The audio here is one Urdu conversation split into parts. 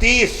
30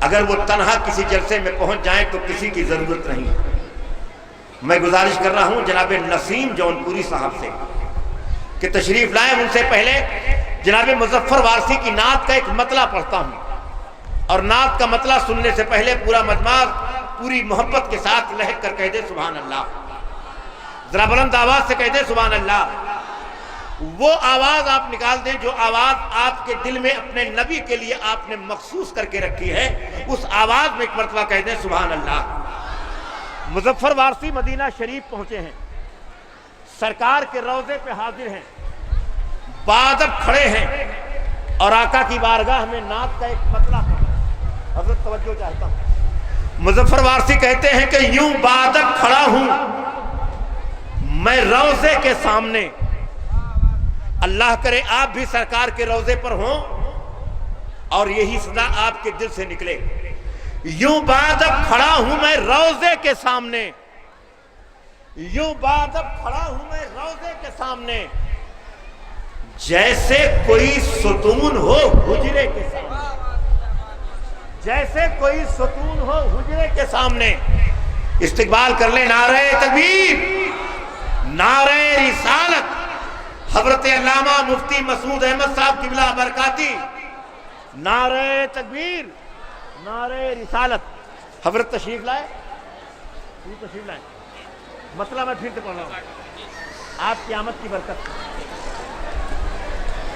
اگر وہ تنہا کسی جلسے میں پہنچ جائیں تو کسی کی ضرورت نہیں ہے۔ میں گزارش کر رہا ہوں جناب نسیم جونپوری صاحب سے کہ تشریف لائیں۔ ان سے پہلے جناب مظفر وارثی کی نعت کا ایک مطلع پڑھتا ہوں، اور نعت کا مطلع سننے سے پہلے پورا مجمع پوری محبت کے ساتھ لہک کر کہہ دے سبحان اللہ، ذرا بلند آواز سے کہہ دے سبحان اللہ۔ وہ آواز آپ نکال دیں جو آواز آپ کے دل میں اپنے نبی کے لیے آپ نے مخصوص کر کے رکھی ہے، اس آواز میں ایک مرتبہ کہہ دیں سبحان اللہ۔ مظفر وارثی مدینہ شریف پہنچے ہیں، سرکار کے روضے پہ حاضر ہیں، بادب کھڑے ہیں اور آقا کی بارگاہ میں نعت کا ایک مطلع پڑھا۔ حضرت توجہ چاہتا ہوں۔ مظفر وارثی کہتے ہیں کہ یوں بادب کھڑا ہوں میں روضے کے سامنے، اللہ کرے آپ بھی سرکار کے روضے پر ہوں اور یہی صدا آپ کے دل سے نکلے۔ یوں بادب کھڑا ہوں میں روضے کے سامنے، یوں بادب کھڑا ہوں میں روضے کے سامنے، جیسے کوئی ستون ہو حجرے کے سامنے، جیسے کوئی ستون ہو حجرے کے سامنے۔ استقبال کر لیں نعرہ تکبیر، نعرہ رسالت، حضرت علامہ مفتی مسعود احمد صاحب قبلہ برکاتی، نعرہ تکبیر، نعرہ رسالت۔ حضرت تشریف لائے، تشریف لائے۔ مسئلہ میں پھر سے پڑھ رہا ہوں آپ کی آمد کی برکت۔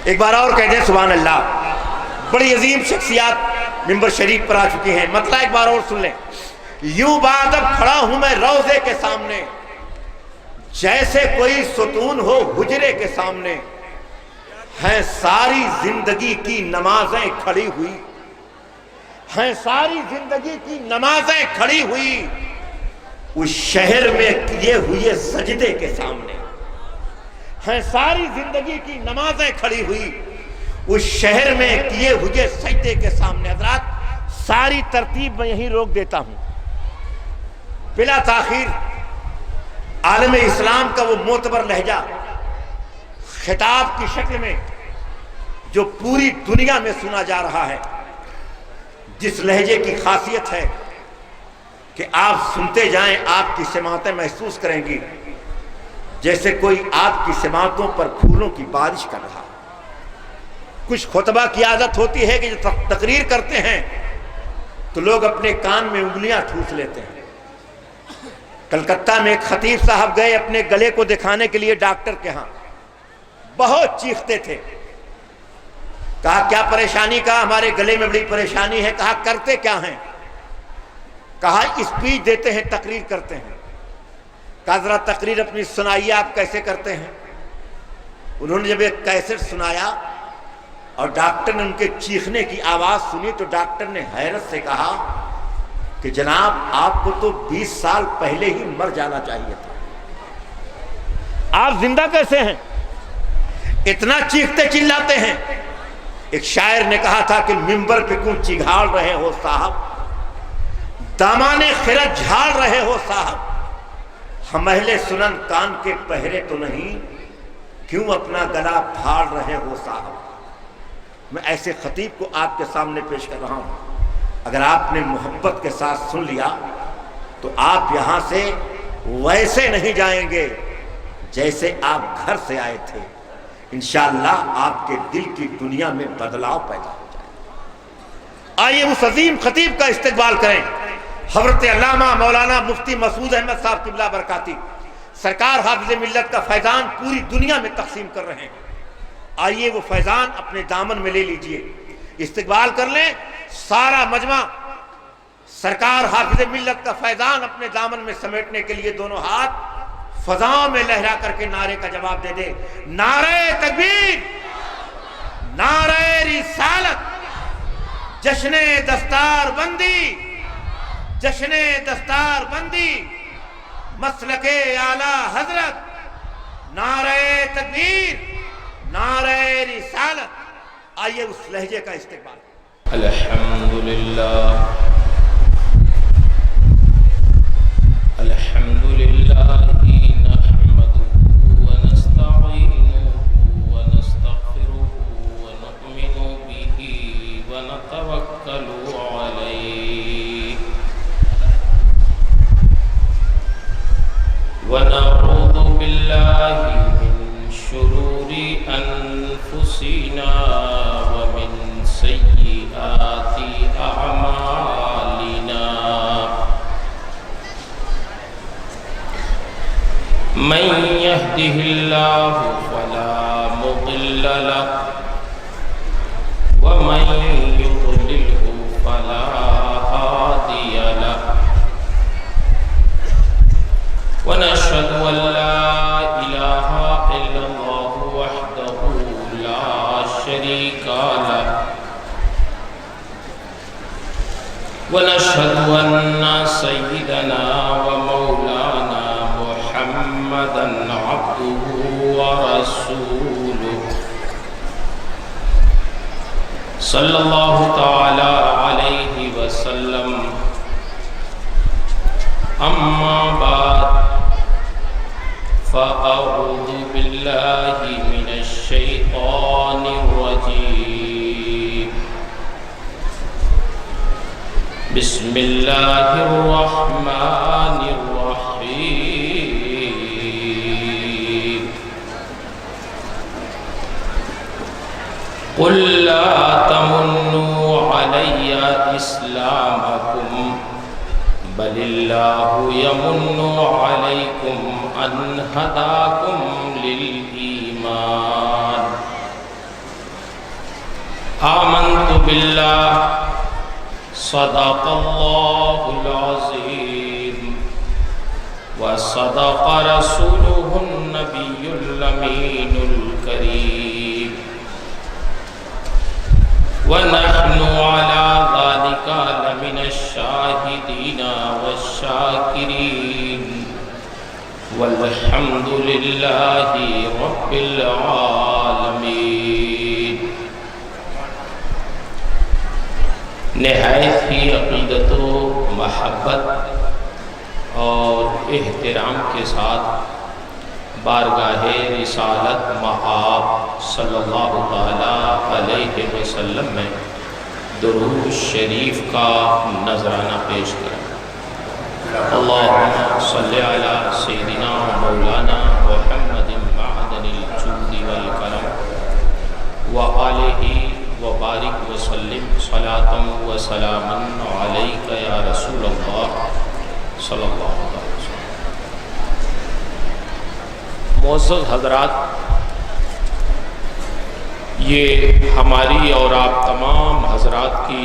ایک بار اور کہہ دیں سبحان اللہ۔ بڑی عظیم شخصیات ممبر شریف پر آ چکی ہیں، مطلب ایک بار اور سن لیں۔ یوں بادب کھڑا ہوں میں روضے کے سامنے، جیسے کوئی ستون ہو حجرے کے سامنے، ہیں ساری زندگی کی نمازیں کھڑی ہوئی، ہیں ساری زندگی کی نمازیں کھڑی ہوئی اس شہر میں کیے ہوئے سجدے کے سامنے، ہیں ساری زندگی کی نمازیں کھڑی ہوئی اس شہر میں کیے ہوئے سجدے کے سامنے۔ حضرات ساری ترتیب میں یہیں روک دیتا ہوں۔ بلا تاخیر عالم اسلام کا وہ معتبر لہجہ خطاب کی شکل میں جو پوری دنیا میں سنا جا رہا ہے، جس لہجے کی خاصیت ہے کہ آپ سنتے جائیں آپ کی سماعتیں محسوس کریں گی جیسے کوئی آپ کی سماعتوں پر پھولوں کی بارش کر رہا۔ کچھ خطبہ کی عادت ہوتی ہے کہ جو تقریر کرتے ہیں تو لوگ اپنے کان میں انگلیاں ٹھوس لیتے ہیں۔ کلکتہ میں ایک خطیب صاحب گئے اپنے گلے کو دکھانے کے لیے ڈاکٹر کے ہاں، بہت چیختے تھے۔ کہا کیا پریشانی؟ کہا ہمارے گلے میں بڑی پریشانی ہے۔ کہا کرتے کیا ہیں؟ کہا اسپیچ دیتے ہیں، تقریر کرتے ہیں۔ کہا ذرا تقریر اپنی سنائیے، آپ کیسے کرتے ہیں؟ انہوں نے جب ایک کیسٹ سنایا اور ڈاکٹر نے ان کے چیخنے کی آواز سنی تو ڈاکٹر نے حیرت سے کہا کہ جناب آپ کو تو 20 سال پہلے ہی مر جانا چاہیے تھا، آپ زندہ کیسے ہیں؟ اتنا چیختے چلاتے ہیں۔ ایک شاعر نے کہا تھا کہ ممبر پہ کیوں چگھاڑ رہے ہو صاحب، دامان خرد جھاڑ رہے ہو صاحب، ہم اہل سنن کان کے پہرے تو نہیں، کیوں اپنا گلا پھاڑ رہے ہو صاحب۔ میں ایسے خطیب کو آپ کے سامنے پیش کر رہا ہوں، اگر آپ نے محبت کے ساتھ سن لیا تو آپ یہاں سے ویسے نہیں جائیں گے جیسے آپ گھر سے آئے تھے۔ انشاءاللہ آپ کے دل کی دنیا میں بدلاؤ پیدا ہو جائے گا۔ آئیے اس عظیم خطیب کا استقبال کریں، حضرت علامہ مولانا مفتی مسعود احمد صاحب قبلہ برکاتی۔ سرکار حافظ ملت کا فیضان پوری دنیا میں تقسیم کر رہے ہیں، آئیے وہ فیضان اپنے دامن میں لے لیجئے، استقبال کر لیں سارا مجمع۔ سرکار حافظ ملت کا فیضان اپنے دامن میں سمیٹنے کے لیے دونوں ہاتھ فضاؤں میں لہرا کر کے نعرے کا جواب دے دے، نعرہ تکبیر، نعرہ رسالت، جشن دستار بندی، جشن دستار بندی، مسلک اعلی حضرت، نعرہ تکبیر، نعرہ رسالت۔ آئیے اس لہجے کا استقبال۔ الحمدللہ الحمدللہ نحمده ونستعینه ونستغفره ونؤمن به ونتوکل علیہ ونعوذ بالله من شرور أنفسنا ومن سيئات أعمالنا من يهده الله فلا مضل له ومن يضلله فلا هادي له ونشهد أن لا إله إلا الله وحده لا شريك له ونشهد أن سيدنا ومولانا محمدا عبده ورسوله صلى الله تعالى عليه وسلم أما بعد فأعوذ بالله من الشيطان الرجيم بسم الله الرحمن الرحيم قل لا تمنوا علي إسلامكم بل الله يمن عليكم أن هداكم للإيمان آمنت بالله صدق الله العظيم وصدق رسوله النبي الأمين الكريم ونحن على ذلك لمن الشاهدين والشاكرين والحمد لله رب العالمين. نہایت ہی عقیدت و محبت اور احترام کے ساتھ بارگاہ رسالت مآب صلی اللہ تعالیٰ علیہ وسلم میں درود شریف کا نذرانہ پیش کریں. اللہم صلی علی سیدنا مولانا محمد معدن الجود والکرم وآلہ وبارک وسلم صلاۃ وسلام علیک یا رسول اللہ صلی اللہ علیہ وسلم. معزز حضرات، یہ ہماری اور آپ تمام حضرات کی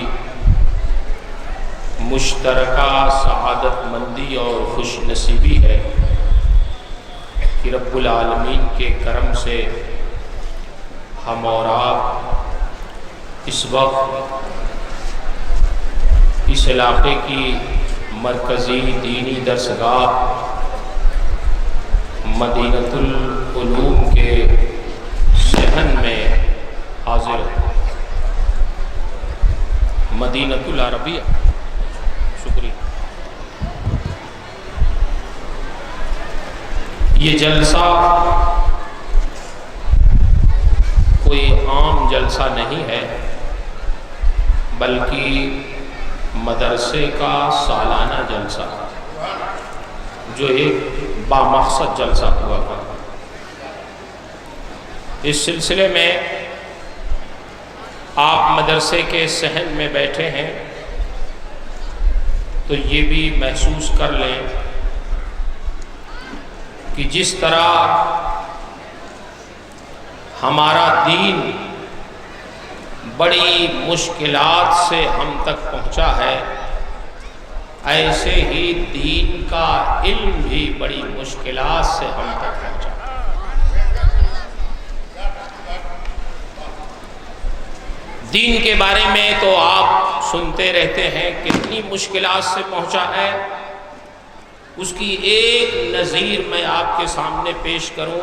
مشترکہ سعادت مندی اور خوش نصیبی ہے کہ رب العالمین کے کرم سے ہم اور آپ اس وقت اس علاقے کی مرکزی دینی درسگاہ مدینۃ العلوم کے صحن میں حاضر ہے. مدینۃ العربیہ، شکریہ. یہ جلسہ کوئی عام جلسہ نہیں ہے بلکہ مدرسے کا سالانہ جلسہ جو ایک بامقصد جلسہ ہوا تھا. اس سلسلے میں آپ مدرسے کے صحن میں بیٹھے ہیں تو یہ بھی محسوس کر لیں کہ جس طرح ہمارا دین بڑی مشکلات سے ہم تک پہنچا ہے، ایسے ہی دین کا علم بھی بڑی مشکلات سے ہم تک پہنچا. دین کے بارے میں تو آپ سنتے رہتے ہیں کتنی مشکلات سے پہنچا ہے. اس کی ایک نظیر میں آپ کے سامنے پیش کروں.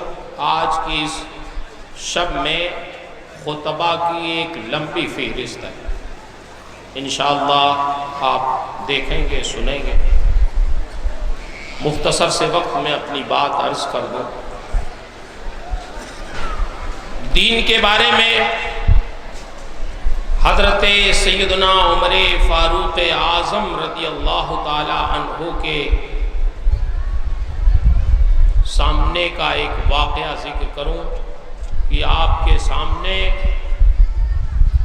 آج کی اس شب میں خطبہ کی ایک لمبی فہرست ہے، انشاءاللہ آپ دیکھیں گے، سنیں گے. مختصر سے وقت میں اپنی بات عرض کر دوں. دین کے بارے میں حضرت سیدنا عمر فاروق اعظم رضی اللہ تعالی عنہ کے سامنے کا ایک واقعہ ذکر کروں کہ آپ کے سامنے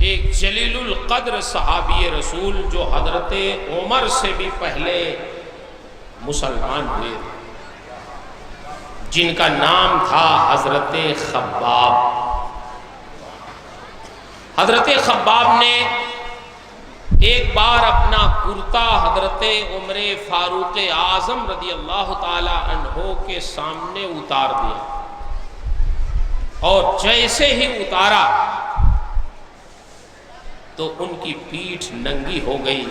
ایک جلیل القدر صحابی رسول جو حضرت عمر سے بھی پہلے مسلمان ہوئے، جن کا نام تھا حضرت خباب۔ حضرت خباب نے ایک بار اپنا کرتا حضرت عمر فاروق اعظم رضی اللہ تعالی عنہ کے سامنے اتار دیا، اور جیسے ہی اتارا تو ان کی پیٹھ ننگی ہو گئی،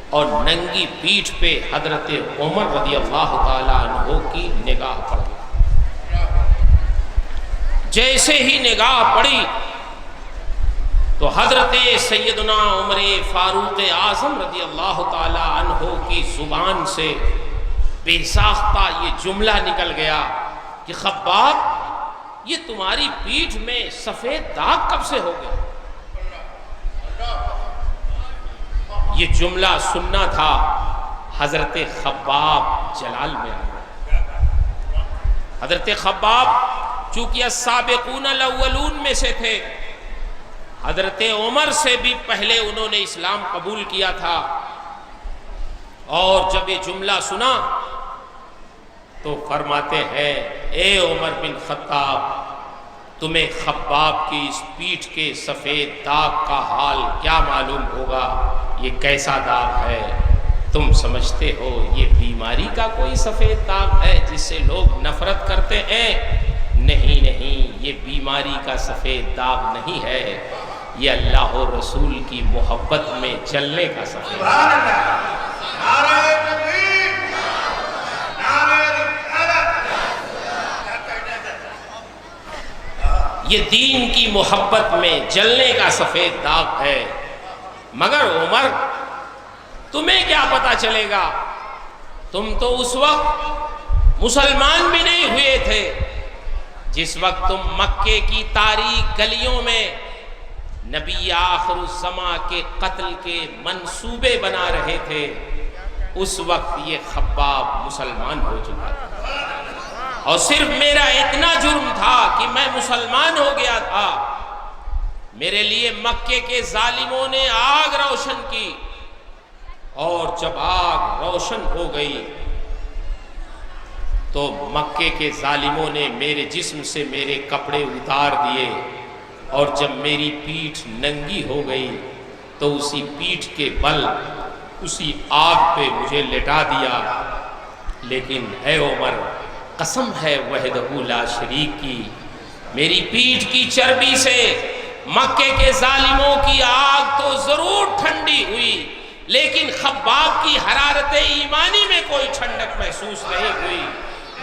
اور ننگی پیٹھ پہ حضرت عمر رضی اللہ تعالی عنہ کی نگاہ پڑ گئی۔ جیسے ہی نگاہ پڑی تو حضرت سیدنا عمر فاروق اعظم رضی اللہ تعالی عنہ کی زبان سے بے ساختہ یہ جملہ نکل گیا کہ خباب، یہ تمہاری پیٹھ میں سفید داغ کب سے ہو گیا؟ یہ جملہ سننا تھا حضرت خباب جلال میں آ گیا۔ حضرت خباب چونکہ السابقون الاولون میں سے تھے، حضرت عمر سے بھی پہلے انہوں نے اسلام قبول کیا تھا، اور جب یہ جملہ سنا تو فرماتے ہیں اے عمر بن خطاب، تمہیں خباب کی اس پیٹھ کے سفید داغ کا حال کیا معلوم ہوگا؟ یہ کیسا داغ ہے؟ تم سمجھتے ہو یہ بیماری کا کوئی سفید داغ ہے جس سے لوگ نفرت کرتے ہیں؟ نہیں نہیں، یہ بیماری کا سفید داغ نہیں ہے، یہ اللہ و رسول کی محبت میں جلنے کا سفید داغ ہے۔ یہ دین کی محبت میں جلنے کا سفید داغ ہے۔ مگر عمر، تمہیں کیا پتا چلے گا؟ تم تو اس وقت مسلمان بھی نہیں ہوئے تھے جس وقت تم مکے کی تاریک گلیوں میں نبی آخر الزماں کے قتل کے منصوبے بنا رہے تھے، اس وقت یہ خباب مسلمان ہو چکا تھا، اور صرف میرا اتنا جرم تھا کہ میں مسلمان ہو گیا تھا، میرے لیے مکے کے ظالموں نے آگ روشن کی، اور جب آگ روشن ہو گئی تو مکے کے ظالموں نے میرے جسم سے میرے کپڑے اتار دیے، اور جب میری پیٹھ ننگی ہو گئی تو اسی پیٹھ کے بل اسی آگ پہ مجھے لٹا دیا۔ لیکن اے عمر، قسم ہے وحدہ لا شریک کی، میری پیٹھ کی چربی سے مکے کے ظالموں کی آگ تو ضرور ٹھنڈی ہوئی، لیکن خباب کی حرارت ایمانی میں کوئی ٹھنڈک محسوس نہیں ہوئی۔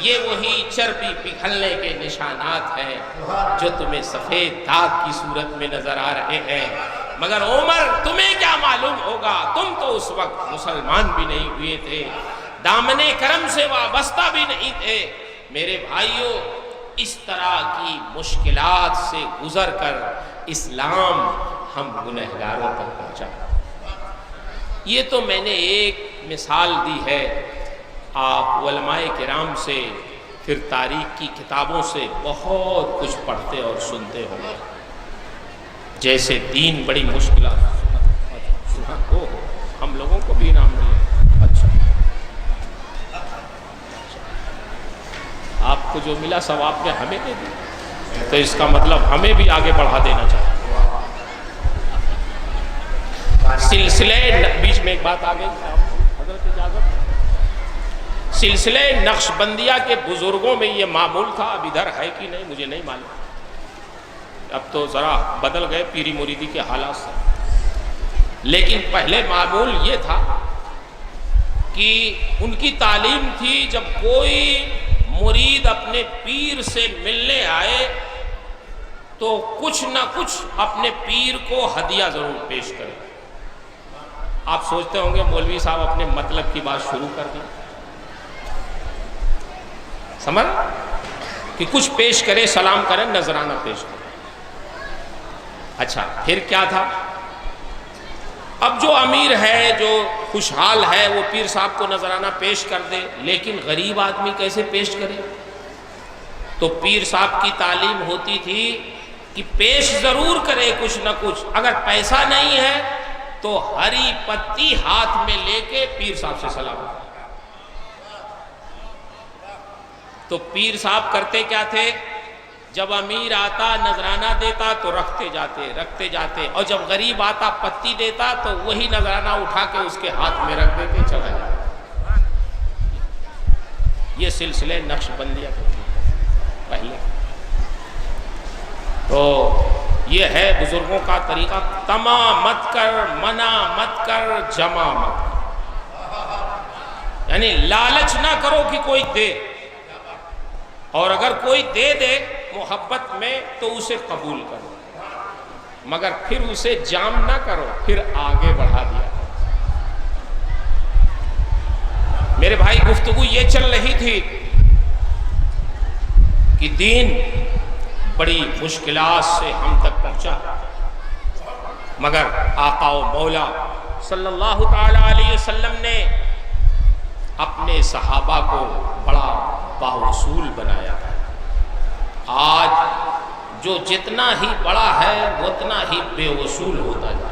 یہ وہی چربی پگھلنے کے نشانات ہیں جو تمہیں سفید داغ کی صورت میں نظر آ رہے ہیں۔ مگر عمر، تمہیں کیا معلوم ہوگا؟ تم تو اس وقت مسلمان بھی نہیں ہوئے تھے، دامن کرم سے وابستہ بھی نہیں تھے۔ میرے بھائیوں، اس طرح کی مشکلات سے گزر کر اسلام ہم گنہگاروں تک پہنچا۔ یہ تو میں نے ایک مثال دی ہے، آپ علماء کرام سے، پھر تاریخ کی کتابوں سے بہت کچھ پڑھتے اور سنتے ہوں گے، جیسے دین بڑی مشکلات ہو، ہم لوگوں کو بھی انعام ملے۔ اچھا، آپ کو جو ملا ثواب میں ہمیں دے دیا، تو اس کا مطلب ہمیں بھی آگے بڑھا دینا چاہیے۔ سلسلے بیچ میں ایک بات آ گئی، حضرت اجازت، سلسلے نقش بندیہ کے بزرگوں میں یہ معمول تھا، اب ادھر ہے کہ نہیں مجھے نہیں معلوم، اب تو ذرا بدل گئے پیری مریدی کے حالات سے، لیکن پہلے معمول یہ تھا کہ ان کی تعلیم تھی جب کوئی مرید اپنے پیر سے ملنے آئے تو کچھ نہ کچھ اپنے پیر کو ہدیہ ضرور پیش کرے۔ آپ سوچتے ہوں گے مولوی صاحب اپنے مطلب کی بات شروع کر دی، سمجھ کہ کچھ پیش کرے، سلام کرے، نذرانہ پیش کرے۔ اچھا، پھر کیا تھا؟ اب جو امیر ہے، جو خوشحال ہے، وہ پیر صاحب کو نذرانہ پیش کر دے، لیکن غریب آدمی کیسے پیش کرے؟ تو پیر صاحب کی تعلیم ہوتی تھی کہ پیش ضرور کرے کچھ نہ کچھ، اگر پیسہ نہیں ہے تو ہری پتی ہاتھ میں لے کے پیر صاحب سے سلام۔ تو پیر صاحب کرتے کیا تھے، جب امیر آتا نذرانہ دیتا تو رکھتے جاتے، اور جب غریب آتا پتی دیتا تو وہی نذرانہ اٹھا کے اس کے ہاتھ میں رکھ دیتے، چلا جاتا۔ یہ سلسلے نقش بندیہ پہلے۔ تو یہ ہے بزرگوں کا طریقہ، طمع مت کر، منع مت کر، جمع مت کر، یعنی لالچ نہ کرو کہ کوئی دے، اور اگر کوئی دے دے محبت میں تو اسے قبول کرو، مگر پھر اسے جام نہ کرو، پھر آگے بڑھا دیا۔ میرے بھائی گفتگو یہ چل رہی تھی کہ دین بڑی مشکلات سے ہم تک پہنچا، مگر آقا و مولا صلی اللہ تعالی علیہ وسلم نے اپنے صحابہ کو بڑا باوصول بنایا۔ آج جو جتنا ہی بڑا ہے اتنا ہی بے وصول ہوتا جا رہا ہے،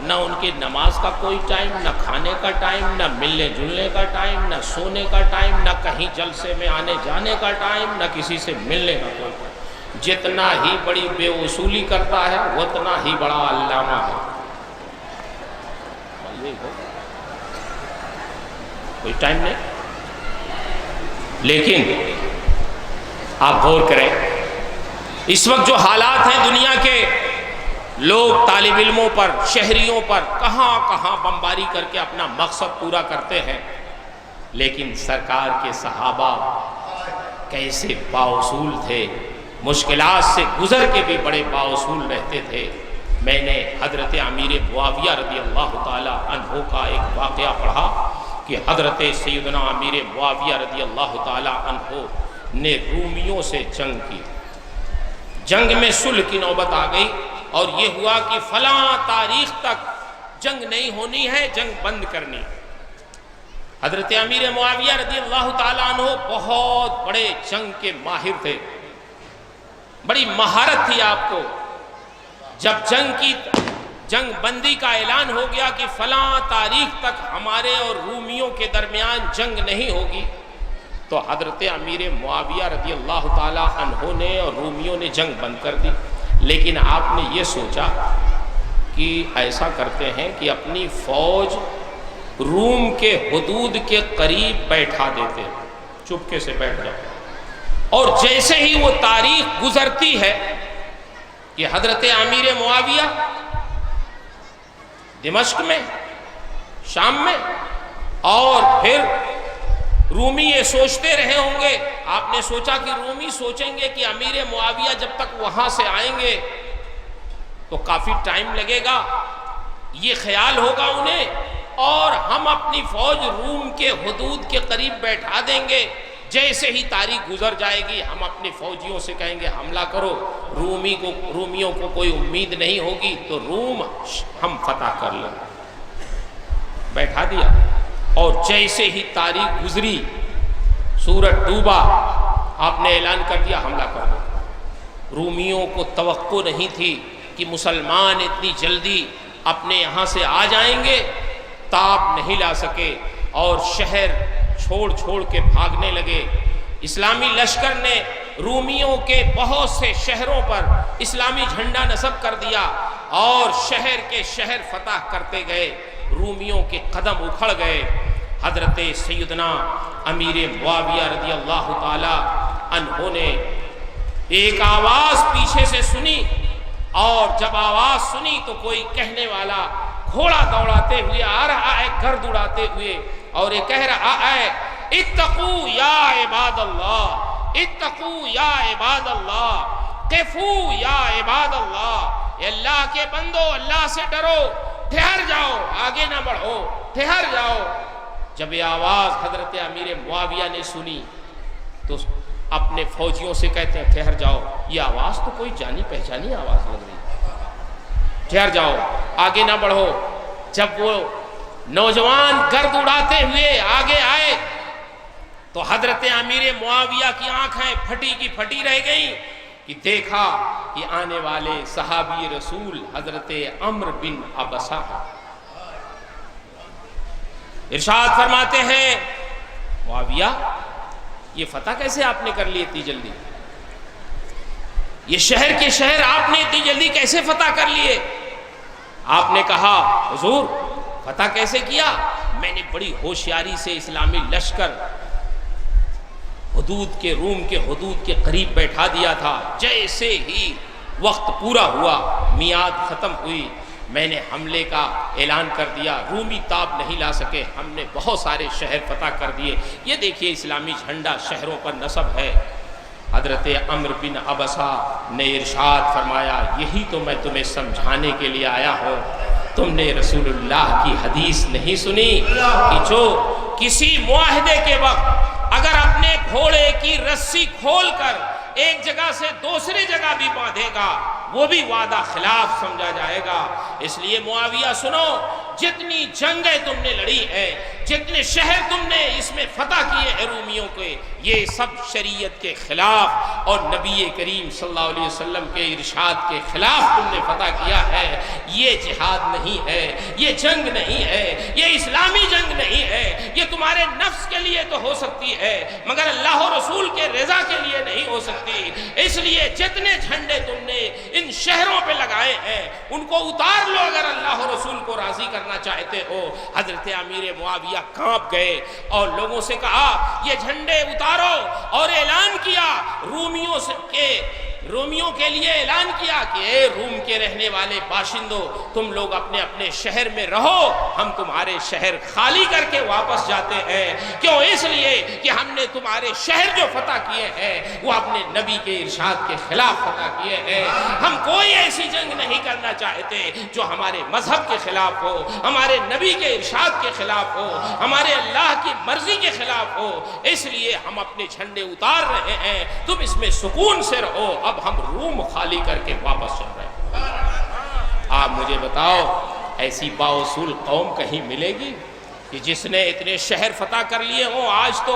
نہ ان کی نماز کا کوئی ٹائم، نہ کھانے کا ٹائم، نہ ملنے جلنے کا ٹائم، نہ سونے کا ٹائم، نہ کہیں جلسے میں آنے جانے کا ٹائم، نہ کسی سے ملنے کا کوئی ٹائم۔ جتنا ہی بڑی بے وصولی کرتا ہے اتنا ہی بڑا علامہ ہے۔ کوئی ٹائم نہیں۔ لیکن آپ غور کریں، اس وقت جو حالات ہیں دنیا کے، لوگ طالب علموں پر، شہریوں پر کہاں کہاں بمباری کر کے اپنا مقصد پورا کرتے ہیں، لیکن سرکار کے صحابہ کیسے باوصول تھے، مشکلات سے گزر کے بھی بڑے باوصول رہتے تھے۔ میں نے حضرت امیر معاویہ رضی اللہ تعالی عنہ کا ایک واقعہ پڑھا کہ حضرت سیدنا امیر معاویہ رضی اللہ تعالی عنہ نے رومیوں سے جنگ کی۔ جنگ میں صلح کی نوبت آ گئی، اور یہ ہوا کہ فلاں تاریخ تک جنگ نہیں ہونی ہے، جنگ بند کرنی۔ حضرت امیر معاویہ رضی اللہ تعالی عنہ بہت بڑے جنگ کے ماہر تھے، بڑی مہارت تھی آپ کو۔ جب جنگ بندی کا اعلان ہو گیا کہ فلاں تاریخ تک ہمارے اور رومیوں کے درمیان جنگ نہیں ہوگی، تو حضرت امیر معاویہ رضی اللہ تعالی عنہ نے اور رومیوں نے جنگ بند کر دی۔ لیکن آپ نے یہ سوچا کہ ایسا کرتے ہیں کہ اپنی فوج روم کے حدود کے قریب بیٹھا دیتے، چپکے سے بیٹھ جاتے، اور جیسے ہی وہ تاریخ گزرتی ہے کہ حضرت امیر معاویہ دمشق میں، شام میں، اور پھر رومی یہ سوچتے رہے ہوں گے، آپ نے سوچا کہ رومی سوچیں گے کہ امیر معاویہ جب تک وہاں سے آئیں گے تو کافی ٹائم لگے گا، یہ خیال ہوگا انہیں، اور ہم اپنی فوج روم کے حدود کے قریب بیٹھا دیں گے۔ جیسے ہی تاریخ گزر جائے گی ہم اپنے فوجیوں سے کہیں گے حملہ کرو، رومیوں کو کوئی امید نہیں ہوگی تو روم ہم فتح کر لیں۔ بیٹھا دیا، اور جیسے ہی تاریخ گزری، سورج ڈوبا، آپ نے اعلان کر دیا حملہ کر دو۔ رومیوں کو توقع نہیں تھی کہ مسلمان اتنی جلدی اپنے یہاں سے آ جائیں گے، تاب نہیں لا سکے، اور شہر چھوڑ کے بھاگنے لگے۔ اسلامی لشکر نے رومیوں کے بہت سے شہروں پر اسلامی جھنڈا نصب کر دیا، اور شہر کے شہر فتح کرتے گئے، رومیوں کے قدم اکھڑ گئے۔ حضرت سیدنا امیر معاویہ رضی اللہ تعالی عنہ نے ایک آواز پیچھے سے سنی، اور جب آواز سنی تو کوئی کہنے والا گھوڑا دوڑاتے ہوئے آ رہا ہے، گرد اڑاتے ہوئے، اور یہ کہہ رہا ہے اتقوا یا عباد اللہ، اتقوا یا عباد اللہ، قفوا یا عباد اللہ، اے اللہ کے بندو اللہ سے ڈرو، ٹھہر جاؤ، آگے نہ بڑھو، ٹھہر جاؤ۔ جب یہ آواز حضرت امیر معاویہ نے سنی تو اپنے فوجیوں سے کہتے ہیں ٹھہر جاؤ، یہ آواز تو کوئی جانی پہچانی آواز لگ رہی ہے، ٹھہر جاؤ، آگے نہ بڑھو۔ جب وہ نوجوان گرد اڑاتے ہوئے آگے آئے تو حضرت امیر معاویہ کی آنکھیں پھٹی کی پھٹی رہ گئیں کہ دیکھا کہ آنے والے صحابی رسول حضرت عمرو بن عبسہ ہیں۔ ارشاد فرماتے ہیں معاویہ یہ فتح کیسے آپ نے کر لی اتنی جلدی؟ یہ شہر کے شہر آپ نے اتنی جلدی کیسے فتح کر لیے؟ آپ نے کہا حضور فتح کیسے کیا؟ میں نے بڑی ہوشیاری سے اسلامی لشکر حدود کے روم کے حدود کے قریب بیٹھا دیا تھا، جیسے ہی وقت پورا ہوا، میعاد ختم ہوئی، میں نے حملے کا اعلان کر دیا، رومی تاب نہیں لا سکے، ہم نے بہت سارے شہر فتح کر دیے۔ یہ دیکھیے اسلامی جھنڈا شہروں پر نصب ہے۔ حضرت عمرو بن عبسہ نے ارشاد فرمایا یہی تو میں تمہیں سمجھانے کے لیے آیا ہوں، تم نے رسول اللہ کی حدیث نہیں سنی کہ جو کسی معاہدے کے وقت اگر اپنے گھوڑے کی رسی کھول کر ایک جگہ سے دوسری جگہ بھی باندھے گا وہ بھی وعدہ خلاف سمجھا جائے گا۔ اس لیے معاویہ سنو، جتنی جنگیں تم نے لڑی ہیں، جتنے شہر تم نے اس میں فتح کیے ہیں رومیوں کے، یہ سب شریعت کے خلاف اور نبی کریم صلی اللہ علیہ وسلم کے ارشاد کے خلاف تم نے فتح کیا ہے۔ یہ جہاد نہیں ہے، یہ جنگ نہیں ہے، یہ اسلامی جنگ نہیں ہے، یہ تمہارے نفس کے لیے تو ہو سکتی ہے مگر اللہ و رسول کے رضا کے لیے نہیں ہو سکتی۔ اس لیے جتنے جھنڈے تم نے ان شہروں پہ لگائے ہیں ان کو اتار لو اگر اللہ و رسول کو راضی کرنا چاہتے ہو۔ حضرت امیر معاویہ کانپ گئے اور لوگوں سے کہا یہ جھنڈے اتارو، اور اعلان کیا رومیوں کے لیے اعلان کیا کہ اے روم کے رہنے والے باشندوں، تم لوگ اپنے اپنے شہر میں رہو، ہم تمہارے شہر خالی کر کے واپس جاتے ہیں۔ کیوں؟ اس لیے کہ ہم نے تمہارے شہر جو فتح کیے ہیں وہ اپنے نبی کے ارشاد کے خلاف فتح کیے ہیں۔ ہم کوئی ایسی جنگ نہیں کرنا چاہتے جو ہمارے مذہب کے خلاف ہو، ہمارے نبی کے ارشاد کے خلاف ہو، ہمارے اللہ کی مرضی کے خلاف ہو۔ اس لیے ہم اپنے جھنڈے اتار رہے ہیں، تم اس میں سکون سے رہو، اب ہم روم خالی کر کے واپس چل رہے ہیں۔ آپ مجھے بتاؤ ایسی باوصول قوم کہیں ملے گی کہ جس نے اتنے شہر فتح کر لیے ہوں؟ آج تو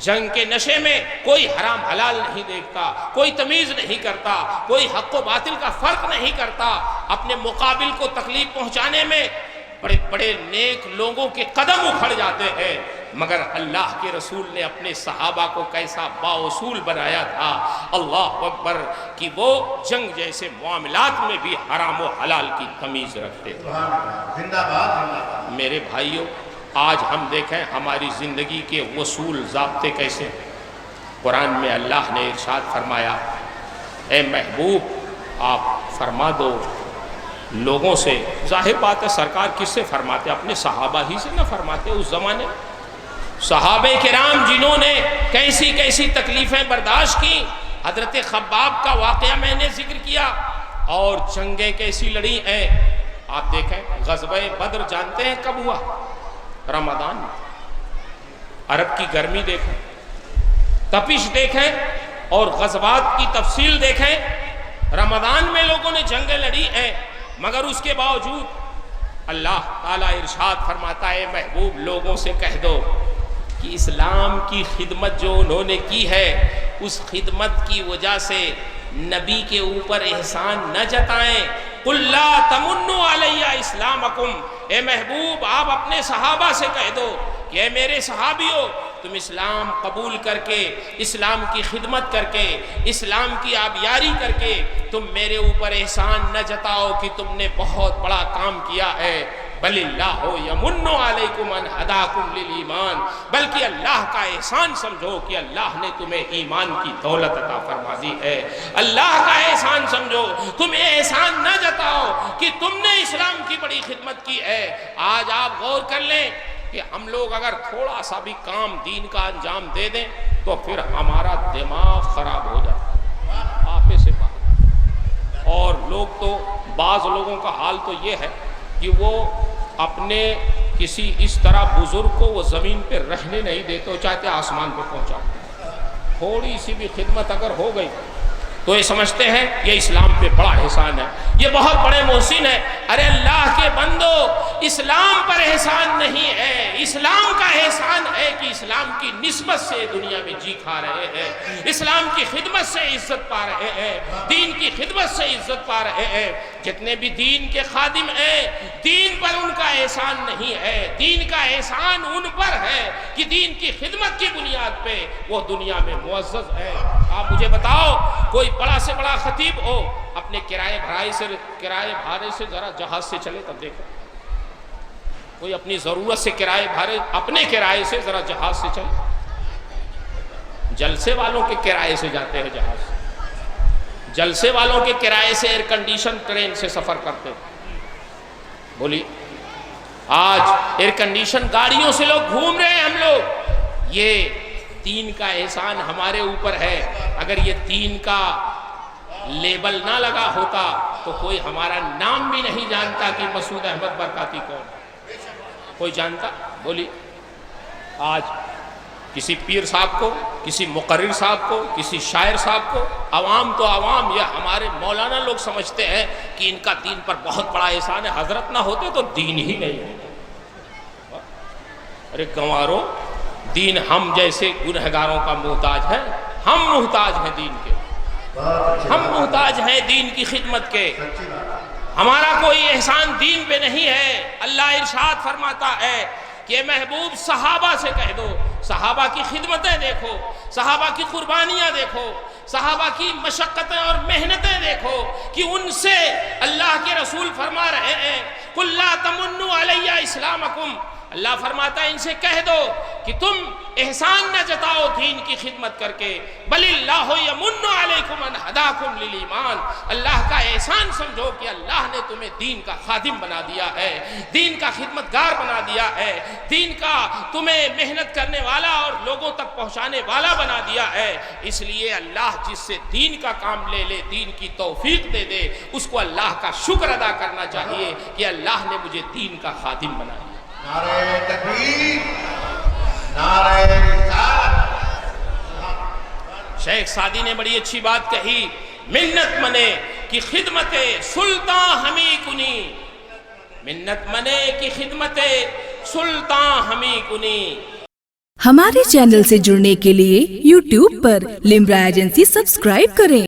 جنگ کے نشے میں کوئی حرام حلال نہیں دیکھتا، کوئی تمیز نہیں کرتا، کوئی حق و باطل کا فرق نہیں کرتا، اپنے مقابل کو تکلیف پہنچانے میں بڑے بڑے نیک لوگوں کے قدم اکھڑ جاتے ہیں، مگر اللہ کے رسول نے اپنے صحابہ کو کیسا باوصول بنایا تھا، اللہ اکبر، کہ وہ جنگ جیسے معاملات میں بھی حرام و حلال کی تمیز رکھتے تھے۔ زندہ باد۔ میرے بھائیوں، آج ہم دیکھیں ہماری زندگی کے اصول ضابطے کیسے ہیں۔ قرآن میں اللہ نے ارشاد فرمایا اے محبوب آپ فرما دو لوگوں سے، ظاہر بات ہے سرکار کس سے فرماتے؟ اپنے صحابہ ہی سے نہ فرماتے۔ اس زمانے صحابہ کرام جنہوں نے کیسی کیسی تکلیفیں برداشت کی، حضرت خباب کا واقعہ میں نے ذکر کیا، اور جنگیں کیسی لڑی ہیں۔ آپ دیکھیں غزوہ بدر جانتے ہیں کب ہوا؟ رمضان میں۔ عرب کی گرمی دیکھیں، تپش دیکھیں، اور غزوات کی تفصیل دیکھیں۔ رمضان میں لوگوں نے جنگیں لڑی ہیں، مگر اس کے باوجود اللہ تعالیٰ ارشاد فرماتا ہے محبوب لوگوں سے کہہ دو کہ اسلام کی خدمت جو انہوں نے کی ہے اس خدمت کی وجہ سے نبی کے اوپر احسان نہ جتائیں۔ قُلْ لَا تَمُنُّوا عَلَيَّ إِسْلَامَكُمْ، اے محبوب آپ اپنے صحابہ سے کہہ دو کہ اے میرے صحابیوں، تم اسلام قبول کر کے، اسلام کی خدمت کر کے، اسلام کی آبیاری کر کے تم میرے اوپر احسان نہ جتاؤ کہ تم نے بہت بڑا کام کیا ہے۔ بل اللہ یمن علیکم ان ہداکم للایمان، بلکہ اللہ کا احسان سمجھو کہ اللہ نے تمہیں ایمان کی دولت عطا فرما دی ہے۔ اللہ کا احسان سمجھو، تم احسان نہ جتاؤ کہ تم نے اسلام کی بڑی خدمت کی ہے۔ آج آپ غور کر لیں کہ ہم لوگ اگر تھوڑا سا بھی کام دین کا انجام دے دیں تو پھر ہمارا دماغ خراب ہو جاتا ہے، آپے سے باہر۔ اور لوگ تو بعض لوگوں کا حال تو یہ ہے کہ وہ اپنے کسی اس طرح بزرگ کو وہ زمین پہ رہنے نہیں دیتے، چاہتے آسمان پہ پہنچاؤ۔ تھوڑی سی بھی خدمت اگر ہو گئی تو یہ سمجھتے ہیں یہ اسلام پہ بڑا احسان ہے، یہ بہت بڑے محسن ہے۔ ارے اللہ کے بندو، اسلام پر احسان نہیں ہے، اسلام کا احسان ہے کہ اسلام کی نسبت سے دنیا میں جی کھا رہے ہیں، اسلام کی خدمت سے عزت پا رہے ہیں، دین کی خدمت سے عزت پا رہے ہیں۔ جتنے بھی دین کے خادم ہیں، دین پر ان کا احسان نہیں ہے، دین کا احسان ان پر ہے کہ دین کی خدمت کی بنیاد پہ وہ دنیا میں معزز ہے۔ آپ مجھے بتاؤ، کوئی بڑا سے بڑا خطیب ہو، اپنے کرائے بھارے سے ذرا جہاز سے چلے تب دیکھو، کوئی اپنی ضرورت سے اپنے کرائے سے ذرا جہاز سے چلے۔ جلسے والوں کے کرائے سے جاتے ہیں جہاز سے، جلسے والوں کے کرائے سے ایئر کنڈیشن ٹرین سے سفر کرتے ہیں۔ بولی آج ایئر کنڈیشن گاڑیوں سے لوگ گھوم رہے ہیں، ہم لوگ، یہ دین کا احسان ہمارے اوپر ہے۔ اگر یہ دین کا لیبل نہ لگا ہوتا تو کوئی ہمارا نام بھی نہیں جانتا کہ مسعود احمد برکاتی کون ہے، کوئی جانتا؟ بولی آج کسی پیر صاحب کو، کسی مقرر صاحب کو، کسی شاعر صاحب کو، عوام تو عوام یا ہمارے مولانا لوگ سمجھتے ہیں کہ ان کا دین پر بہت بڑا احسان ہے، حضرت نہ ہوتے تو دین ہی نہیں ہوتا۔ ارے گنوارو، دین ہم جیسے گنہگاروں کا محتاج ہے، ہم محتاج ہیں دین کے، ہم محتاج ہیں دین کی خدمت کے، ہمارا کوئی احسان دین پہ نہیں ہے۔ اللہ ارشاد فرماتا ہے کہ محبوب صحابہ سے کہہ دو، صحابہ کی خدمتیں دیکھو، صحابہ کی قربانیاں دیکھو، صحابہ کی مشقتیں اور محنتیں دیکھو کہ ان سے اللہ کے رسول فرما رہے ہیں قُلْ لَا تَمُنُّوا عَلَيَّ إِسْلَامَكُمْ، اللہ فرماتا ہے ان سے کہہ دو کہ تم احسان نہ جتاؤ دین کی خدمت کر کے، بل اللہ یمن علیکم ان ہداکم للایمان، اللہ کا احسان سمجھو کہ اللہ نے تمہیں دین کا خادم بنا دیا ہے، دین کا خدمتگار بنا دیا ہے، دین کا تمہیں محنت کرنے والا اور لوگوں تک پہنچانے والا بنا دیا ہے۔ اس لیے اللہ جس سے دین کا کام لے لے، دین کی توفیق دے دے، اس کو اللہ کا شکر ادا کرنا چاہیے کہ اللہ نے مجھے دین کا خادم بنایا۔ نعرہ تکبیر، نعرہ رسالت۔ شیخ سعدی نے بڑی اچھی بات کہی، منت منے کی خدمت سلطان ہمیں کنی، منت منے کی خدمت سلطان ہمیں کنی۔ ہمارے چینل سے جڑنے کے لیے YouTube پر لمرا ایجنسی سبسکرائب کریں۔